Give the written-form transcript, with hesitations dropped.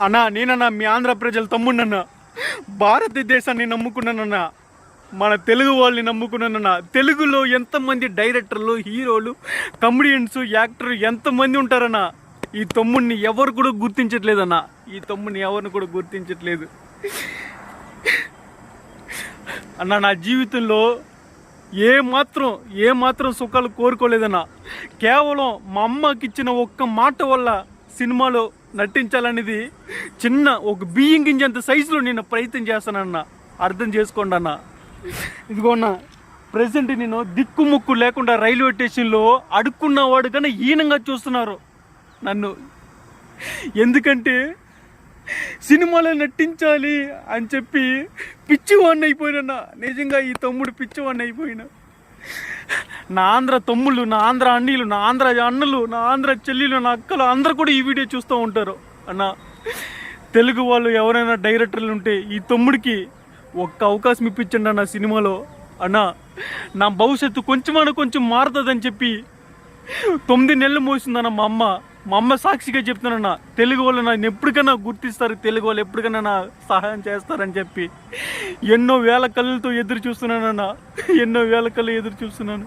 అన్నా నేనన్నా మీ ఆంధ్ర ప్రజలు తమ్ముడన్నా, భారతదేశాన్ని నమ్ముకున్నానన్నా, మన తెలుగు వాళ్ళని నమ్ముకున్నానన్నా. తెలుగులో ఎంతమంది డైరెక్టర్లు, హీరోలు, కమెడియన్స్, యాక్టర్లు ఎంతమంది ఉంటారన్నా. ఈ తమ్ముడిని ఎవరు కూడా గుర్తించట్లేదన్నా. ఈ తమ్ముడిని ఎవరిని కూడా గుర్తించట్లేదు అన్న. నా జీవితంలో ఏమాత్రం సుఖాలు కోరుకోలేదన్నా. కేవలం మా అమ్మకి ఇచ్చిన ఒక్క మాట వల్ల సినిమాలో నటించాలనేది చిన్న ఒక బియ్యం గింజంత సైజులో నేను ప్రయత్నం చేస్తానన్నా. అర్థం చేసుకోండి అన్న. ఇదిగో అన్న, ప్రజెంట్ నేను దిక్కుముక్కు లేకుండా రైల్వే స్టేషన్లో అడుక్కున్నవాడు కన్నా హీనంగా చూస్తున్నారు నన్ను. ఎందుకంటే సినిమాలో నటించాలి అని చెప్పి పిచ్చివాడిని అయిపోయినా. నిజంగా ఈ తమ్ముడు పిచ్చివాడిని అయిపోయినా. నా ఆంధ్ర తమ్ముళ్ళు, నా ఆంధ్ర అన్నీలు, నా ఆంధ్ర అన్నలు, నా ఆంధ్ర చెల్లెలు, నా అక్కలు అందరూ కూడా ఈ వీడియో చూస్తూ ఉంటారు అన్న. తెలుగు వాళ్ళు ఎవరైనా డైరెక్టర్లు ఉంటే ఈ తమ్ముడికి ఒక్క అవకాశం ఇప్పించండి అన్న సినిమాలో అన్న. నా భవిష్యత్తు కొంచెం మారుతుందని చెప్పి 9 నెలలు మోసిందన్న మా అమ్మ సాక్షిగా చెప్తున్నానన్న. తెలుగు వాళ్ళు నన్ను ఎప్పటికైనా గుర్తిస్తారు, తెలుగు వాళ్ళు ఎప్పటికైనా నా సహాయం చేస్తారని చెప్పి ఎన్నో వేల కళ్ళతో ఎదురు చూస్తున్నానన్న. ఎన్నో వేల కళ్ళు ఎదురు చూస్తున్నాను.